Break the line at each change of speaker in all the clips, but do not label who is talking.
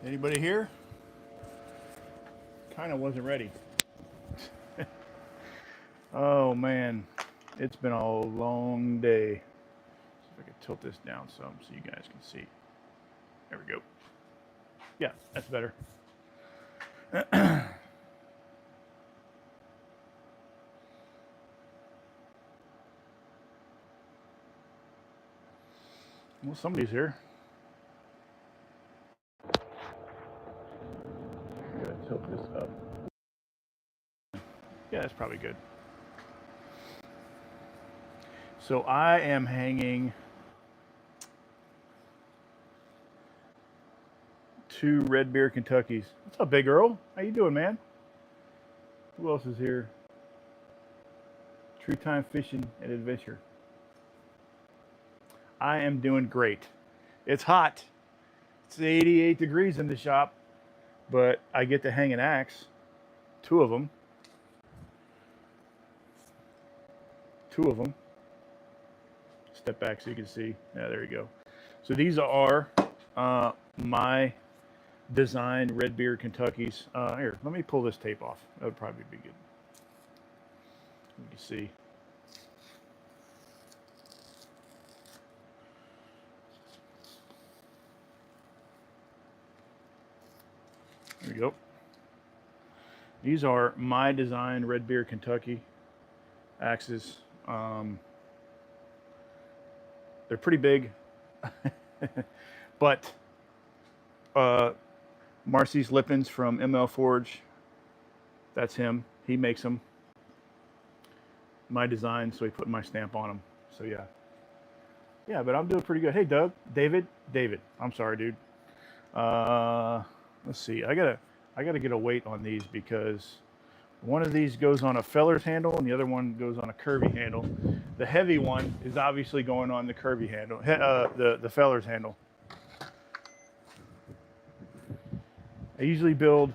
Anybody here? Kind of wasn't ready. Oh man, it's been a long day. See if I can tilt this down some so you guys can see. There we go. Yeah, that's better. Well, somebody's here. I gotta tilt this up. Yeah, that's probably good. So I am hanging 2 RedBeard Kentuckys. What's up, Big Earl? How you doing, man? Who else is here? True Time Fishing and Adventure. I am doing great. It's hot. It's 88 degrees in the shop, but I get to hang an axe, 2 of them. 2 of them. Step back so you can see. Yeah, there you go. So these are my designed RedBeard Kentuckys. Here, let me pull this tape off. That would probably be good. You can see. There we go. These are my designed RedBeard Kentucky axes. They're pretty big, but Marcy's Lippins from ML Forge, that's him. He makes them. My design, so he put my stamp on them. So yeah. Yeah, but I'm doing pretty good. Hey, Doug. David. I'm sorry, dude. Let's see. I gotta get a weight on these because one of these goes on a feller's handle and the other one goes on a curvy handle. The heavy one is obviously going on the curvy handle, the feller's handle. I usually build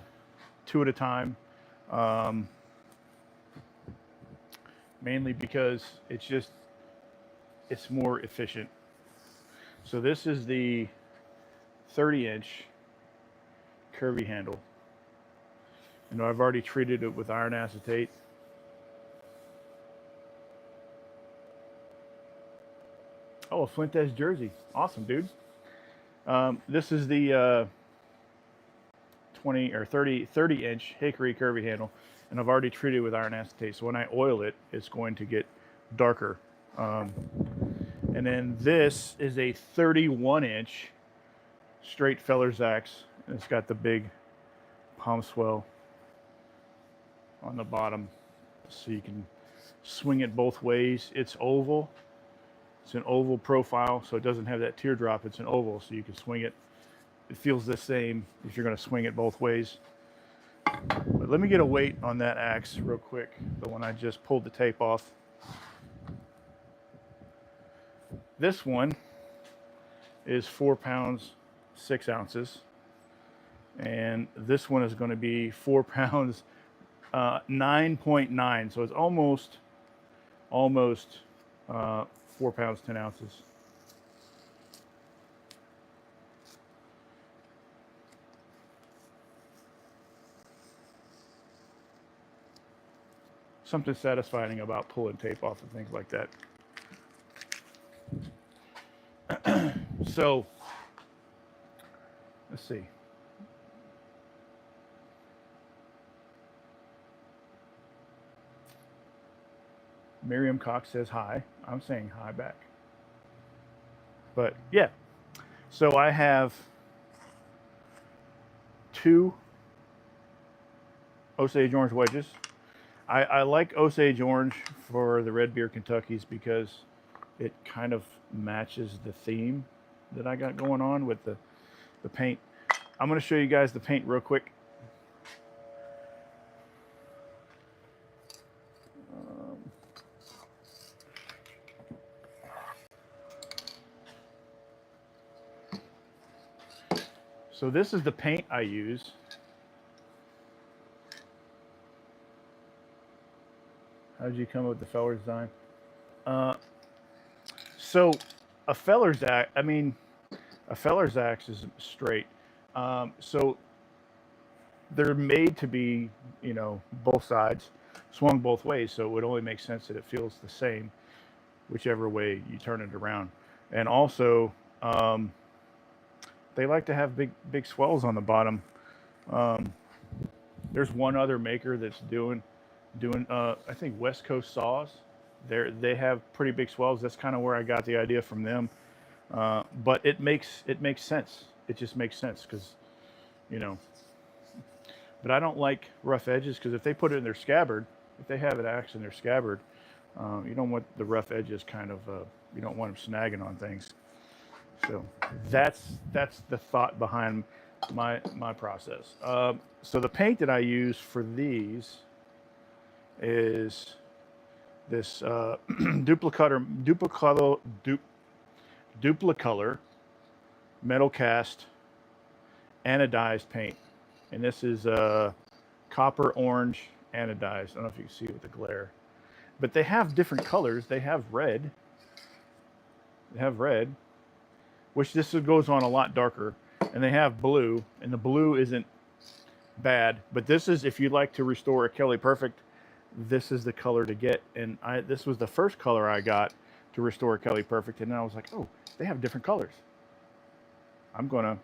2 at a time, mainly because it's more efficient. So this is the 30-inch curvy handle. You know, I've already treated it with iron acetate. Oh, a Flint Edge jersey. Awesome, dude. This is the 20 or 30-inch hickory curvy handle, and I've already treated it with iron acetate. So when I oil it, it's going to get darker. And then this is a 31-inch straight feller's axe. And it's got the big palm swell on the bottom, so you can swing it both ways. It's oval. It's an oval profile, so it doesn't have that teardrop. It's an oval, so you can swing it. It feels the same if you're going to swing it both ways. But let me get a weight on that axe real quick, the one I just pulled the tape off. This one is 4 pounds 6 ounces, and this one is going to be 4 pounds 9.9, so it's almost 4 pounds 10 ounces. Something satisfying about pulling tape off and things like that. So let's see. Miriam Cox says hi. I'm saying hi back. But yeah, so I have 2 Osage orange wedges. I like Osage orange for the RedBeard Kentuckys because it kind of matches the theme that I got going on with the paint. I'm going to show you guys the paint real quick. So this is the paint I use. How did you come up with the feller's design? So a feller's axe, a feller's axe is straight. So they're made to be, you know, both sides swung both ways. So it would only make sense that it feels the same, whichever way you turn it around. And also, they like to have big swells on the bottom. There's one other maker that's doing I think West Coast saws. They have pretty big swells. That's kind of where I got the idea from them. But it makes sense. It just makes sense because, you know. But I don't like rough edges because if they put it in their scabbard, if they have an axe in their scabbard, you don't want the rough edges kind of. You don't want them snagging on things. So that's the thought behind my process. So the paint that I use for these is this Duplicolor metal cast anodized paint, and this is copper orange anodized. I don't know if you can see with the glare, but they have different colors. They have red. Which this goes on a lot darker, and they have blue, and the blue isn't bad, but this is, if you'd like to restore a Kelly Perfect, this is the color to get. And this was the first color I got to restore a Kelly Perfect, and then I was like, oh, they have different colors. I'm gonna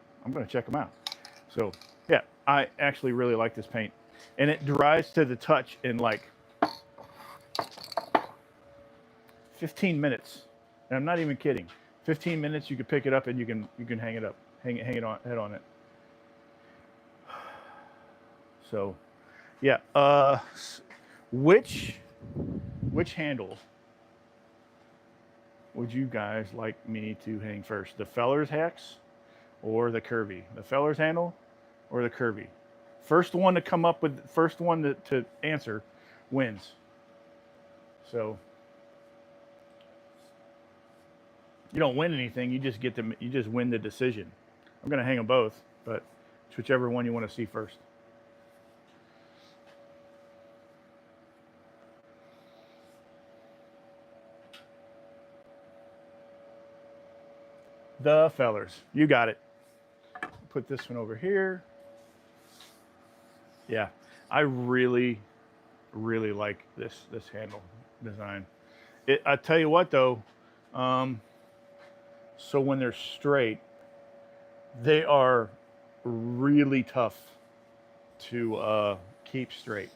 check them out. So yeah, I actually really like this paint, and it dries to the touch in like 15 minutes, and I'm not even kidding. 15 minutes, you can pick it up and you can hang it up, hang it on, head on it. So, yeah. Which handle would you guys like me to hang first? The Feller's hex or the curvy? The Feller's handle or the curvy? First one to come up with, first one to answer wins. So. You don't win anything. You just get them. You just win the decision. I'm gonna hang them both, but it's whichever one you want to see first. The Fellers. You got it. Put this one over here. Yeah, I really like this handle design. I tell you what though. So when they're straight, they are really tough to keep straight.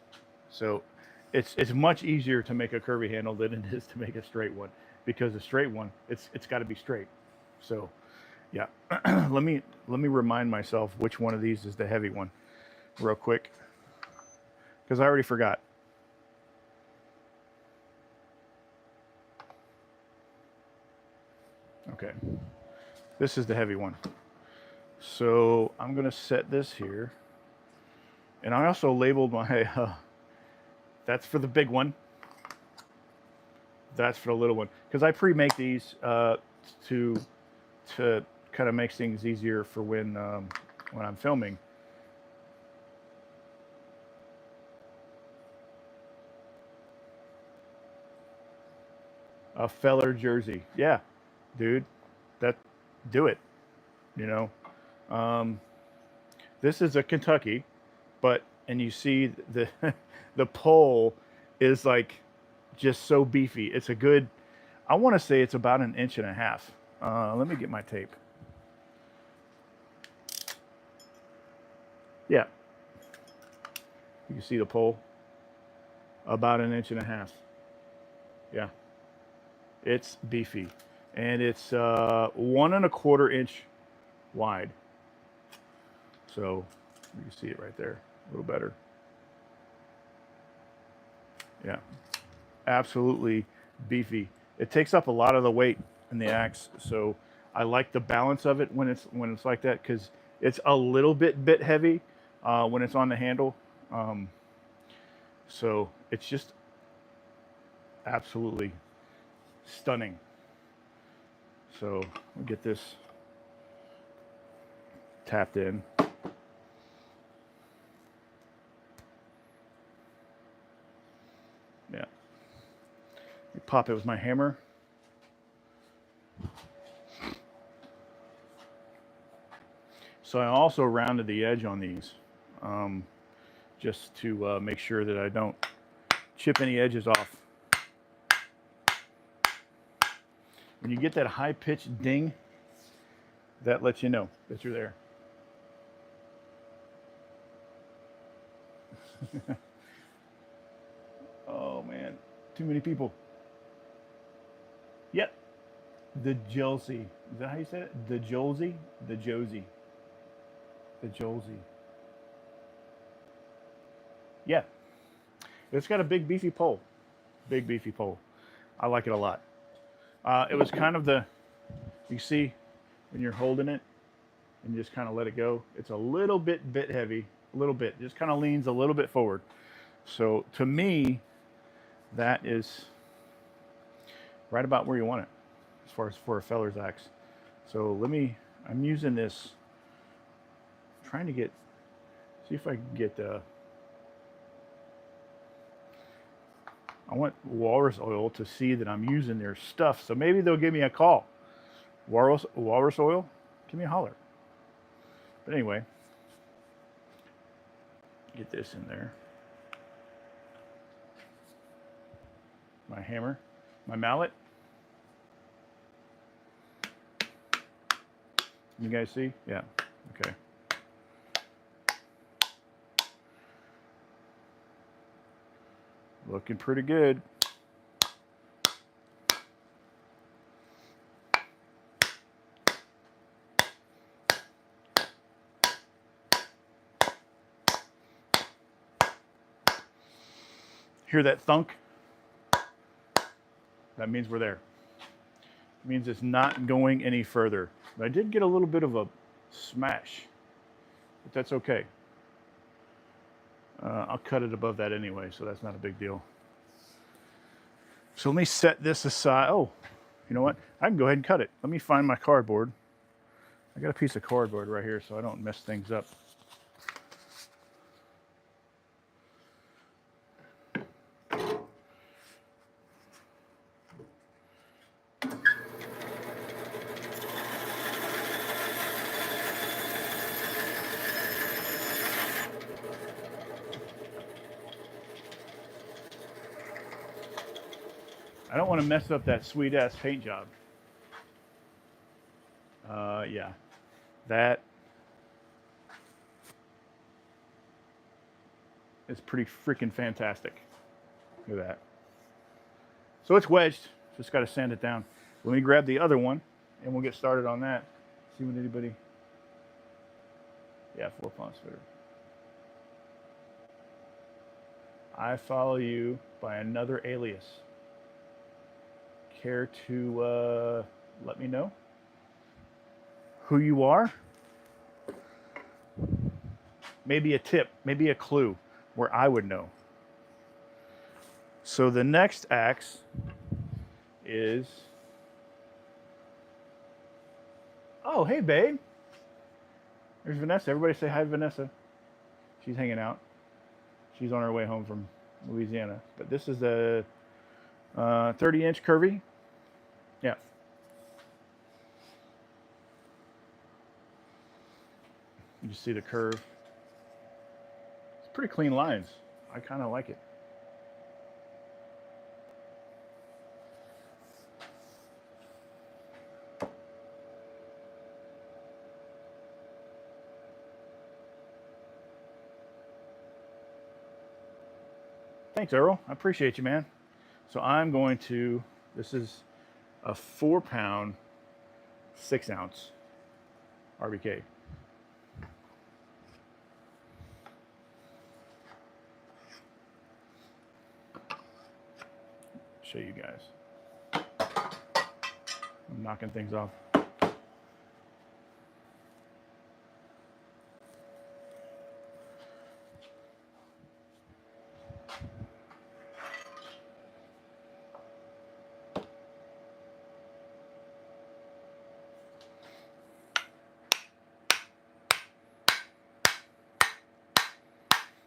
So it's much easier to make a curvy handle than it is to make a straight one, because a straight one, it's got to be straight. So yeah, let me remind myself which one of these is the heavy one real quick, because I already forgot. Okay, this is the heavy one. So I'm gonna set this here, and I also labeled my that's for the big one, that's for the little one, because I pre-make these to kind of make things easier for when I'm filming. A Feller jersey, yeah. Dude, do it, you know. This is a Kentucky, and you see the the pole is like just so beefy. It's a good, I want to say it's about 1.5 inches. Let me get my tape. Yeah, you can see the pole, about 1.5 inches. Yeah, it's beefy. And it's 1.25 inch wide. So you can see it right there a little better. Yeah, absolutely beefy. It takes up a lot of the weight in the axe, so I like the balance of it when it's like that, because it's a little bit heavy when it's on the handle. So it's just absolutely stunning. So we'll get this tapped in. Yeah. You pop it with my hammer. So I also rounded the edge on these, just to make sure that I don't chip any edges off. When you get that high-pitched ding, that lets you know that you're there. Oh man, too many people. Yep, the Josie. Is that how you say it? The Josie? The Josie. The Josie. Yeah, it's got a big beefy pole. Big beefy pole. I like it a lot. It was kind of you see when you're holding it and you just kind of let it go, it's a little bit heavy, a little bit, just kind of leans a little bit forward. So to me, that is right about where you want it as far as for a feller's axe. So I'm using this, trying to see if I can get, I want walrus oil to see that I'm using their stuff. So maybe they'll give me a call. Walrus oil, give me a holler. But anyway, get this in there. My hammer, my mallet. You guys see? Yeah, okay. Looking pretty good. Hear that thunk? That means we're there. It means it's not going any further. But I did get a little bit of a smash, but that's okay. I'll cut it above that anyway, so that's not a big deal. So let me set this aside. Oh, you know what? I can go ahead and cut it. Let me find my cardboard. I got a piece of cardboard right here so I don't mess things up. I don't want to mess up that sweet ass paint job. Yeah, that is pretty freaking fantastic. Look at that. So it's wedged, just got to sand it down. Let me grab the other one and we'll get started on that. See what anybody, yeah, 4-pound spitter. I follow you by another alias. Care to let me know who you are? Maybe a tip, maybe a clue where I would know. So the next axe is, oh, hey babe. There's Vanessa. Everybody say hi, Vanessa. She's hanging out. She's on her way home from Louisiana. But this is a 30-inch curvy. Yeah. You just see the curve. It's pretty clean lines. I kind of like it. Thanks, Earl. I appreciate you, man. So I'm going to, this is a 4-pound, 6-ounce RBK. Show you guys. I'm knocking things off.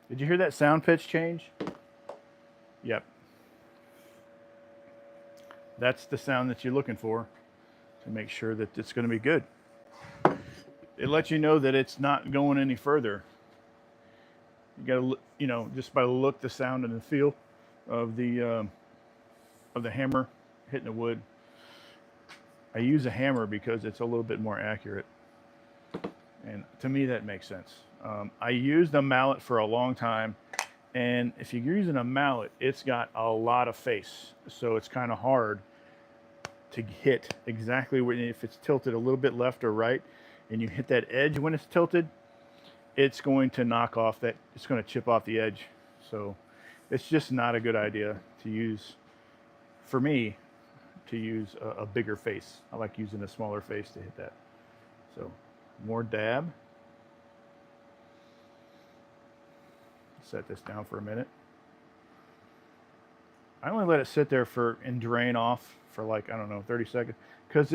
Did you hear that sound pitch change? Yep. That's the sound that you're looking for to make sure that it's going to be good. it lets you know that it's not going any further. You gotta, you know, just by the look, the sound, and the feel of the hammer hitting the wood. I use a hammer because it's a little bit more accurate, and to me that makes sense. I used a mallet for a long time, and if you're using a mallet, it's got a lot of face, so it's kind of hard to hit exactly where, if it's tilted a little bit left or right, and you hit that edge when it's tilted, it's going to knock off that, it's going to chip off the edge. So it's just not a good idea to use, for me, to use a bigger face. I like using a smaller face to hit that. So more dab. Set this down for a minute. I only let it sit there and drain off for like, I don't know, 30 seconds. Because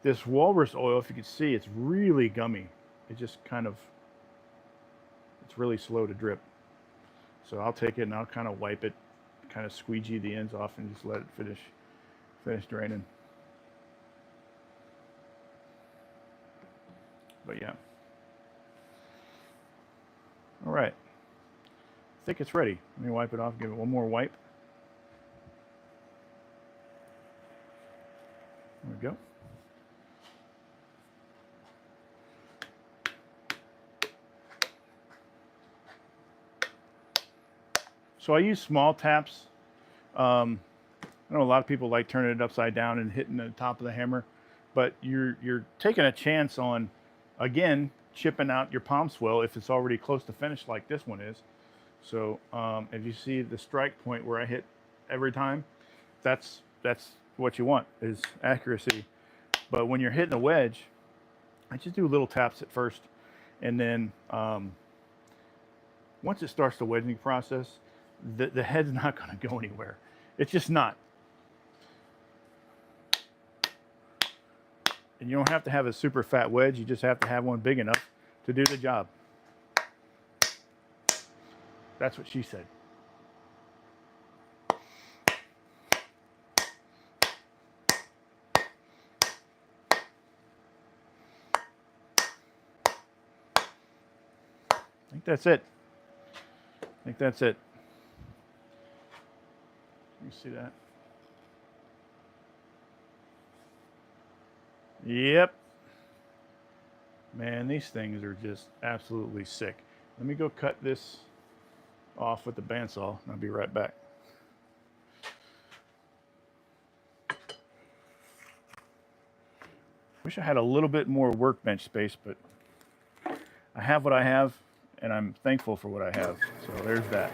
this walrus oil, if you can see, it's really gummy. It just kind of, it's really slow to drip. So I'll take it and I'll kind of wipe it, kind of squeegee the ends off and just let it finish draining. But yeah. All right. I think it's ready. Let me wipe it off, give it one more wipe. There we go. So I use small taps. I know a lot of people like turning it upside down and hitting the top of the hammer, but you're taking a chance on, again, chipping out your palm swell if it's already close to finish like this one is. So if you see the strike point where I hit every time, that's what you want, is accuracy. But when you're hitting a wedge, I just do little taps at first, and then once it starts the wedging process, the head's not going to go anywhere. It's just not. And you don't have to have a super fat wedge. You just have to have one big enough to do the job. That's what she said. I think that's it. I think that's it. You see that? Yep. Man, these things are just absolutely sick. Let me go cut this off with the bandsaw, and I'll be right back. Wish I had a little bit more workbench space, but I have what I have, and I'm thankful for what I have. So there's that.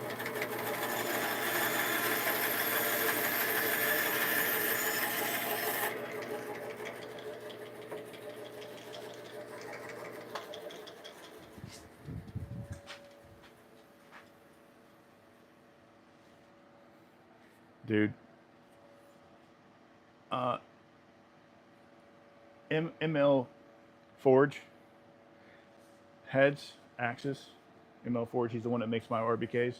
Dude, ML Forge heads, axes. ML Forge, he's the one that makes my RBKs.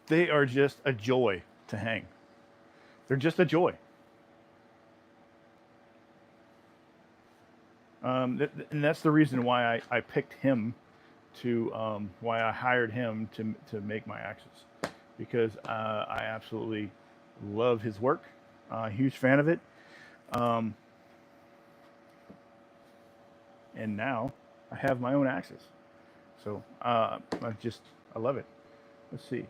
They are just a joy to hang. They're just a joy. And that's the reason why I picked him to, why I hired him to make my axes, because I absolutely love his work. Huge fan of it. And now I have my own axes. So I love it. Let's see.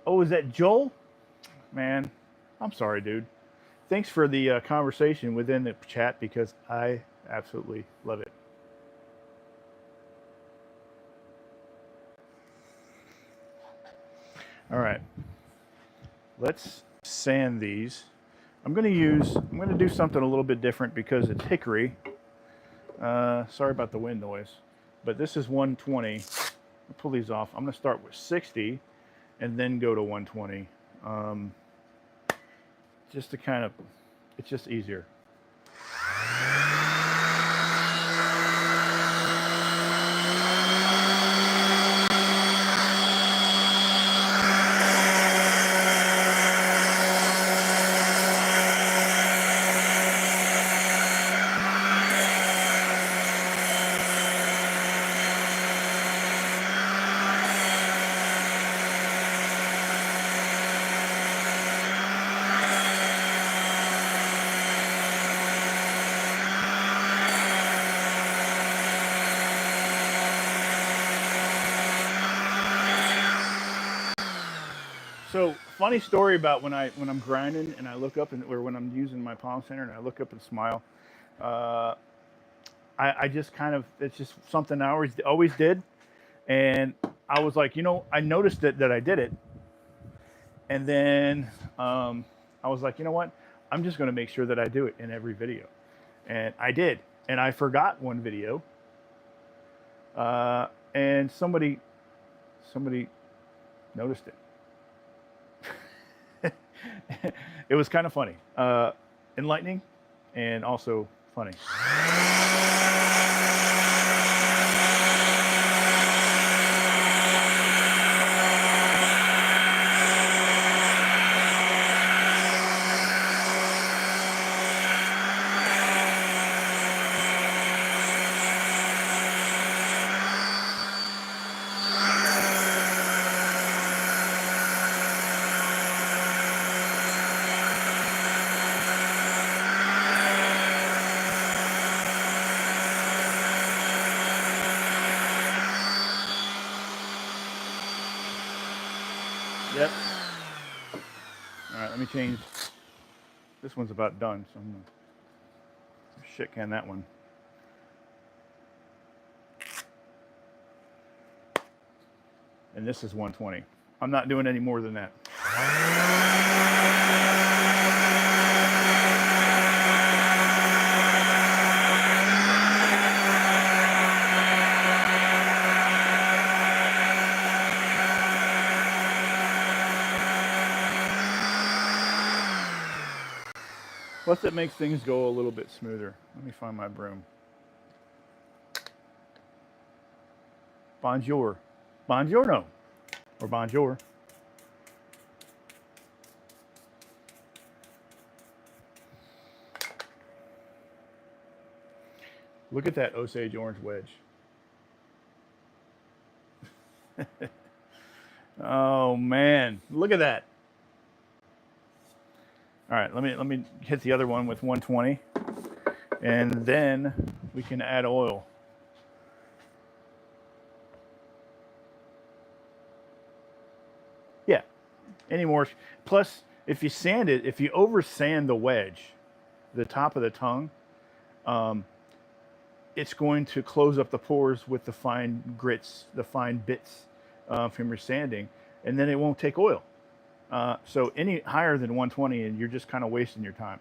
Oh, is that Joel? Man, I'm sorry, dude. Thanks for the conversation within the chat, because I absolutely love it. All right, let's sand these. I'm going to do something a little bit different because it's hickory. Sorry about the wind noise, but this is 120. I'll pull these off. I'm going to start with 60 and then go to 120. Just to kind of, it's just easier. So funny story about when I'm grinding and I look up and or when I'm using my palm center and I look up and smile. Uh, I just kind of it's just something I always did, and I was like, I noticed that I did it, and then I was like, you know what? I'm just going to make sure that I do it in every video, and I did, and I forgot one video, and somebody noticed it. It was kind of funny, enlightening, and also funny. Yep. All right, let me change. This one's about done, so I'm gonna shit can that one. And this is 120. I'm not doing any more than that. Plus, it makes things go a little bit smoother. Let me find my broom. Bonjour. Buongiorno. Or bonjour. Look at that Osage orange wedge. Oh man, look at that. All right, let me hit the other one with 120, and then we can add oil. Yeah, any more. Plus, if you sand it, if you over sand the wedge, the top of the tongue, it's going to close up the pores with the fine grits, the fine bits from your sanding, and then it won't take oil. So any higher than 120, and you're just kind of wasting your time.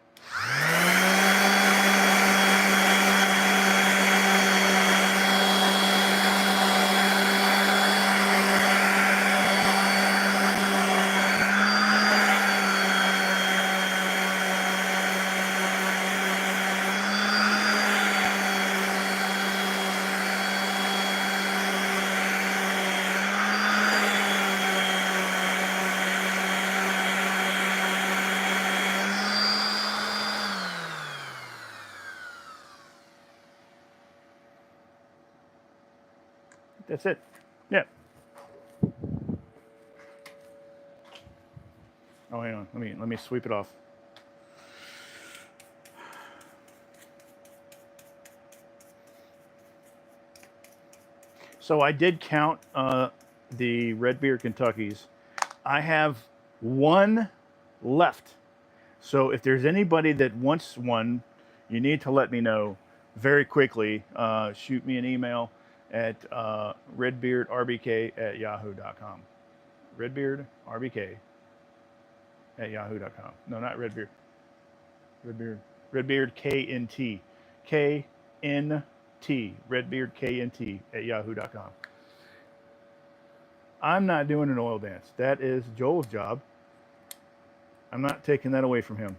That's it. Yeah. Oh, hang on. Let me sweep it off. So I did count the RedBeard Kentuckys. I have one left. So if there's anybody that wants one, you need to let me know very quickly. Shoot me an email at redbeardrbk@yahoo.com. redbeardrbk@yahoo.com. No, not RedBeard. RedBeard KNT. KNT. RedBeard KNT @yahoo.com. I'm not doing an oil dance. That is Joel's job. I'm not taking that away from him.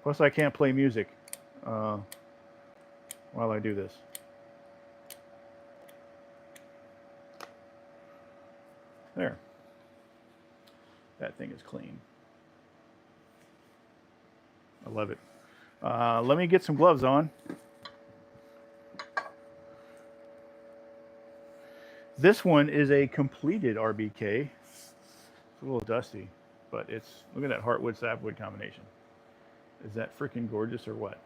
Plus, I can't play music while I do this. There. That thing is clean. I love it. Let me get some gloves on. This one is a completed RBK. It's a little dusty, but it's, look at that heartwood sapwood combination. Is that freaking gorgeous or what?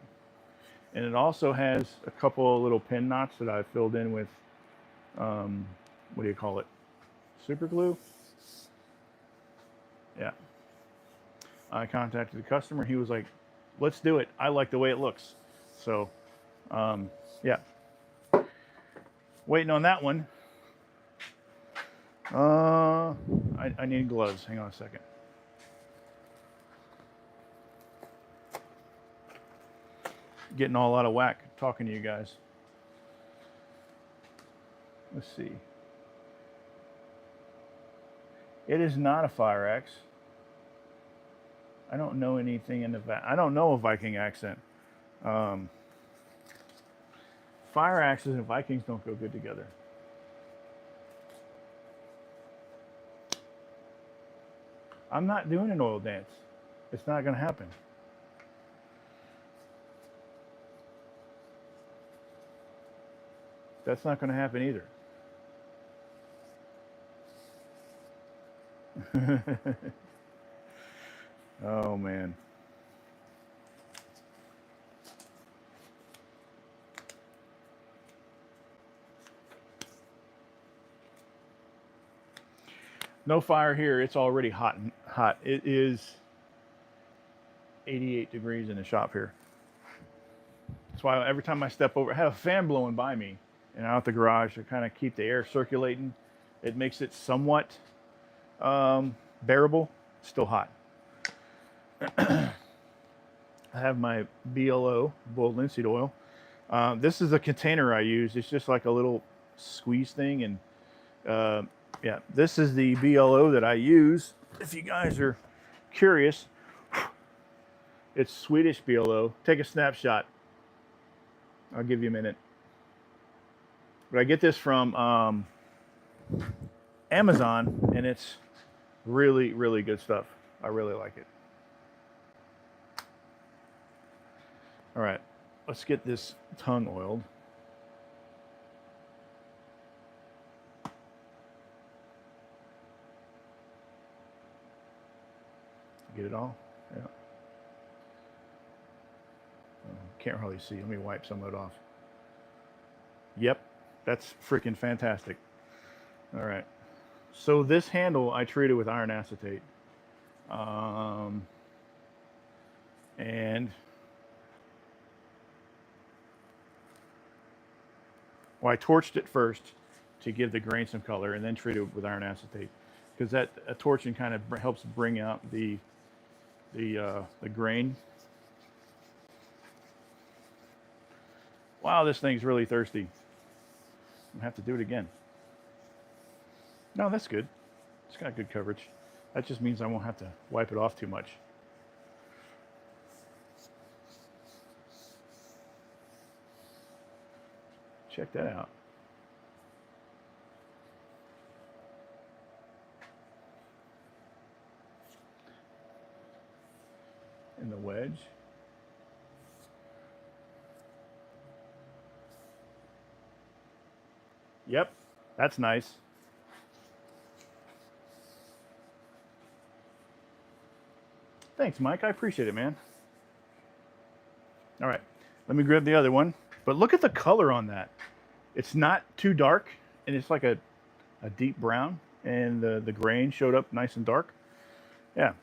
And it also has a couple of little pin knots that I filled in with, what do you call it? Super glue. Yeah. I contacted the customer. He was like, let's do it. I like the way it looks. So, yeah. Waiting on that one. I need gloves. Hang on a second. Getting all out of whack talking to you guys. Let's see. It is not a fire axe. I don't know anything in the I don't know a Viking accent. Fire axes and Vikings don't go good together. I'm not doing an oil dance. It's not going to happen. That's not going to happen either. Oh, man. No fire here. It's already hot. It is 88 degrees in the shop here. That's why every time I step over, I have a fan blowing by me and out the garage to kind of keep the air circulating. It makes it somewhat bearable. It's still hot. I have my BLO, boiled linseed oil. This is a container I use. It's just like a little squeeze thing. And yeah, this is the BLO that I use. If you guys are curious, it's Swedish BLO. Take a snapshot. I'll give you a minute. But I get this from Amazon, and it's really, really good stuff. I really like it. All right, let's get this tongue oiled. Get it all? Yeah. Can't hardly see. Let me wipe some of it off. Yep, that's freaking fantastic. All right. So this handle I treated with iron acetate. And well, I torched it first to give the grain some color, and then treated it with iron acetate, because that torching kind of helps bring out the grain. Wow, this thing's really thirsty. I'm gonna have to do it again. No, that's good. It's got good coverage. That just means I won't have to wipe it off too much. Check that out. And the wedge. Yep, that's nice. Thanks, Mike. I appreciate it, man. All right, let me grab the other one. But look at the color on that. It's not too dark, and it's like a deep brown, and the grain showed up nice and dark. Yeah.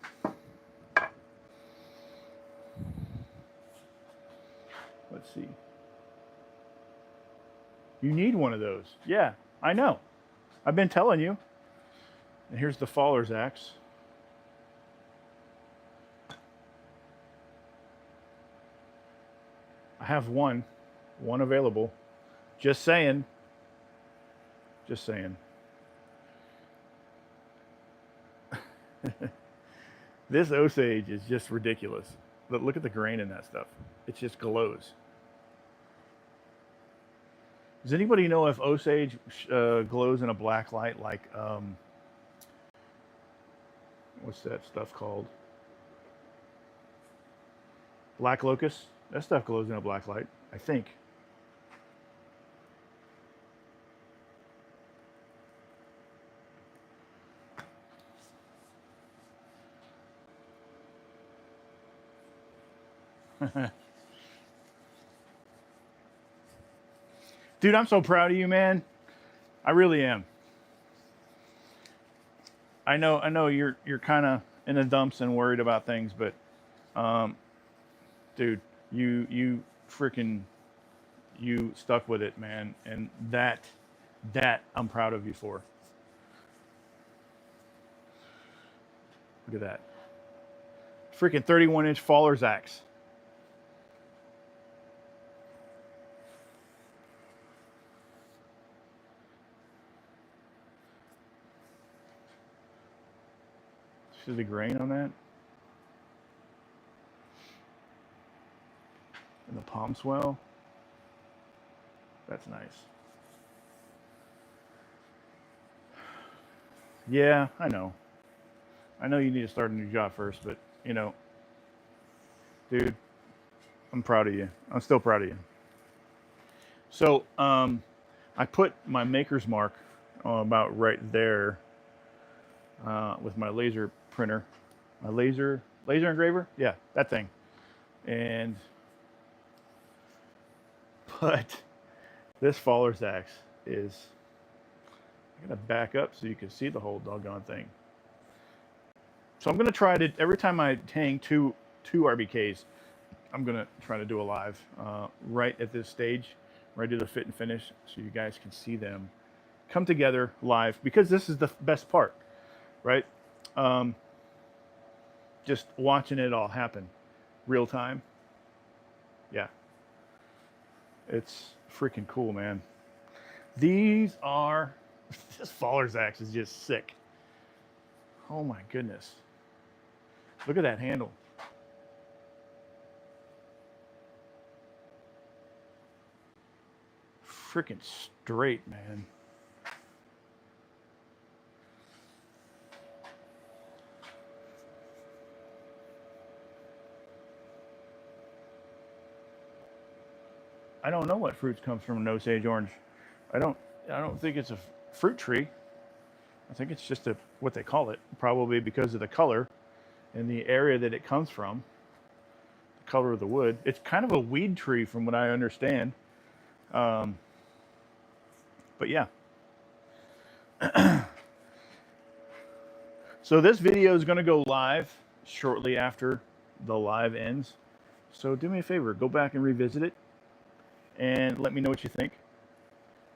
Let's see. You need one of those. Yeah, I know. I've been telling you. And here's the faller's axe. I have one available. Just saying. Just saying. This Osage is just ridiculous. Look at the grain in that stuff. It just glows. Does anybody know if Osage glows in a black light like, what's that stuff called? Black locust? That stuff glows in a black light, I think. Dude, I'm so proud of you, man. I really am. I know you're kind of in the dumps and worried about things, but dude, you freaking you stuck with it, man, and that I'm proud of you for. Look at that. Freaking 31-inch Faller's axe. See the grain on that? And the palm swell. That's nice. Yeah, I know. I know you need to start a new job first, but you know, dude, I'm proud of you. I'm still proud of you. So, I put my maker's mark about right there with my laser printer, my laser engraver. Yeah, that thing. And but this Faller's axe is. I'm gonna back up so you can see the whole doggone thing. So I'm gonna try to every time I hang two RBKs, I'm gonna try to do a live right at this stage, where I do the fit and finish, so you guys can see them come together live, because this is the best part, right? Just watching it all happen, real time. Yeah, it's freaking cool, man. These are this Faller's axe is just sick. Oh my goodness. Look at that handle. Freaking straight, man. I don't know what fruits comes from no sage orange. I don't think it's a fruit tree. I think it's just what they call it, probably because of the color and the area that it comes from, the color of the wood. It's kind of a weed tree from what I understand. But yeah. So this video is going to go live shortly after the live ends. So do me a favor, go back and revisit it and let me know what you think.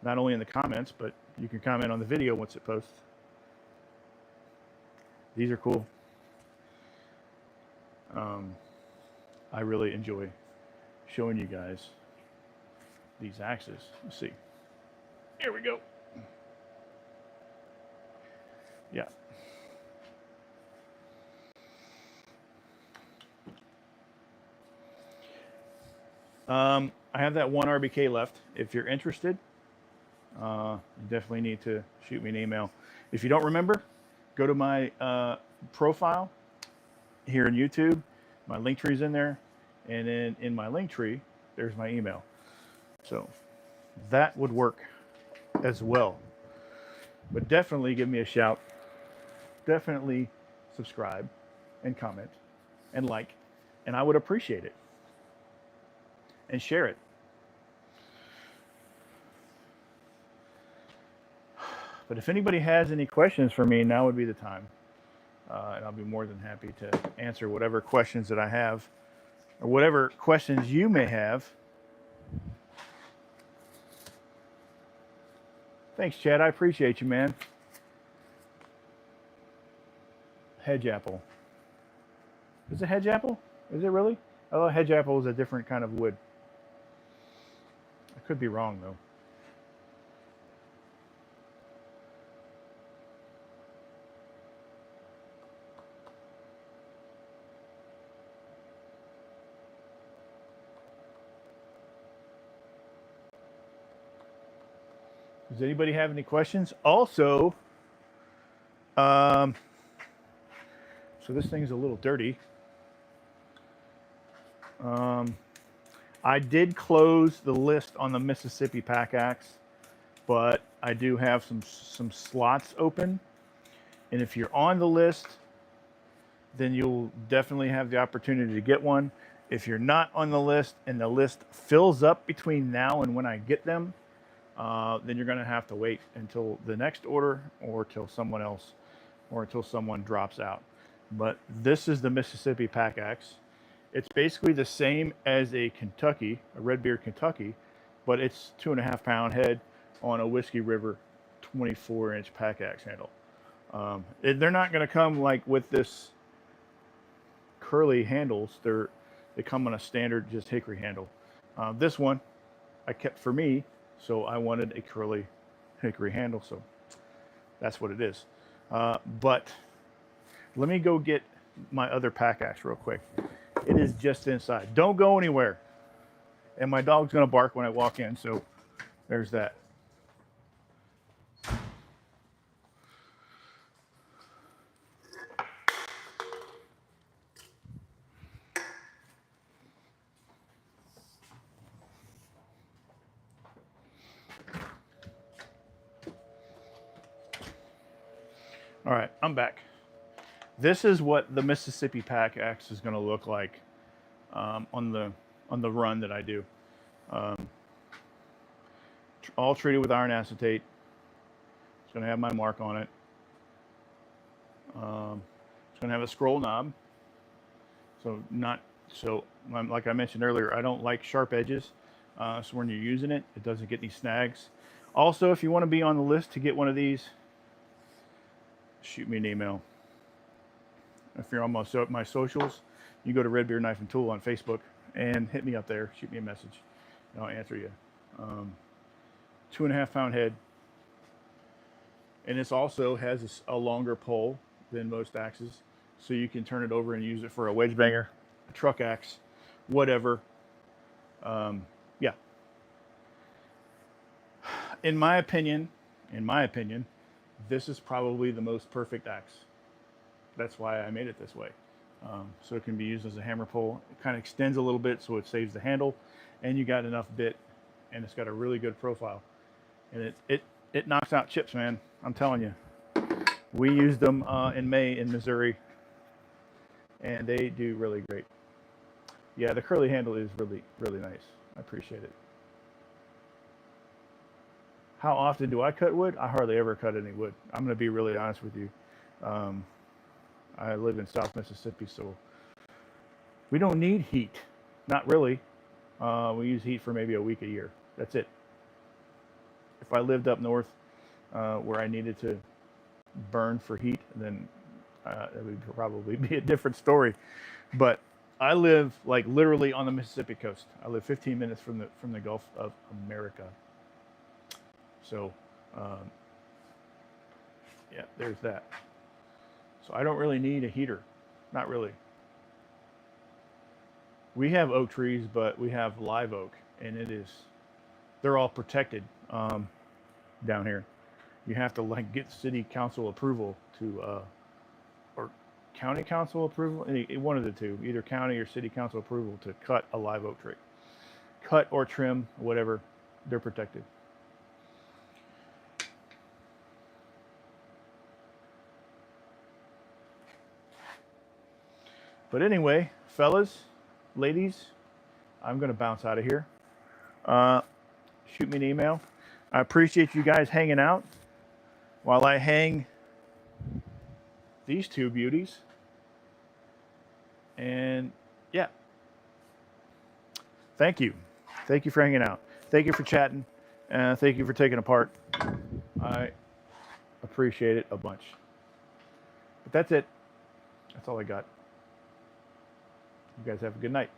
Not only in the comments, but you can comment on the video once it posts. These are cool. I really enjoy showing you guys these axes. Let's see. Here we go. Yeah. I have that one RBK left. If you're interested, you definitely need to shoot me an email. If you don't remember, go to my profile here in YouTube. My link tree is in there, and then in my link tree, there's my email. So that would work as well. But definitely give me a shout. Definitely subscribe and comment and like, and I would appreciate it. And share it. But if anybody has any questions for me, now would be the time. And I'll be more than happy to answer whatever questions that I have, or whatever questions you may have. Thanks, Chad. I appreciate you, man. Hedge apple. Is it hedge apple? Is it really? I thought hedge apple was a different kind of wood. I could be wrong, though. Does anybody have any questions? Also, so this thing's a little dirty. I did close the list on the Mississippi pack axe, but I do have some slots open. And if you're on the list, then you'll definitely have the opportunity to get one. If you're not on the list and the list fills up between now and when I get them, then you're going to have to wait until the next order or till someone else or until someone drops out. But this is the Mississippi pack axe. It's basically the same as a Kentucky, a RedBeard Kentucky, but it's 2.5 pound head on a Whiskey River 24-inch pack axe handle. They're not going to come like with this curly handles. They come on a standard just hickory handle. This one I kept for me, so I wanted a curly hickory handle, so that's what it is. But let me go get my other pack axe real quick. It is just inside. Don't go anywhere. And my dog's gonna bark when I walk in, so there's that. All right, I'm back. This is what the Mississippi pack axe is going to look like on the run that I do. All treated with iron acetate. It's going to have my mark on it. It's going to have a scroll knob. Like I mentioned earlier, I don't like sharp edges. So when you're using it, it doesn't get any snags. Also, if you want to be on the list to get one of these, shoot me an email. If you're on my socials, you go to RedBeard Knife and Tool on Facebook and hit me up there. Shoot me a message, and I'll answer you. 2.5 pound head, and this also has a longer pole than most axes, so you can turn it over and use it for a wedge banger, a truck axe, whatever. Yeah. In my opinion, this is probably the most perfect axe. That's why I made it this way. So it can be used as a hammer pole. It kind of extends a little bit so it saves the handle, and you got enough bit, and it's got a really good profile. And it knocks out chips, man. I'm telling you. We used them in May in Missouri, and they do really great. Yeah, the curly handle is really, really nice. I appreciate it. How often do I cut wood? I hardly ever cut any wood. I'm going to be really honest with you. I live in South Mississippi, so we don't need heat. Not really. We use heat for maybe a week a year. That's it. If I lived up north where I needed to burn for heat, then it would probably be a different story. But I live like literally on the Mississippi coast. I live 15 minutes from the Gulf of America. So, yeah, there's that. So I don't really need a heater. Not really. We have oak trees, but we have live oak, and they're all protected down here. You have to like get city council approval or county council approval, one of the two, either county or city council approval to cut a live oak tree. Cut or trim, whatever, they're protected. But anyway, fellas, ladies, I'm going to bounce out of here. Shoot me an email. I appreciate you guys hanging out while I hang these two beauties. And yeah, thank you. Thank you for hanging out. Thank you for chatting. Thank you for taking a part. I appreciate it a bunch. But that's it. That's all I got. You guys have a good night.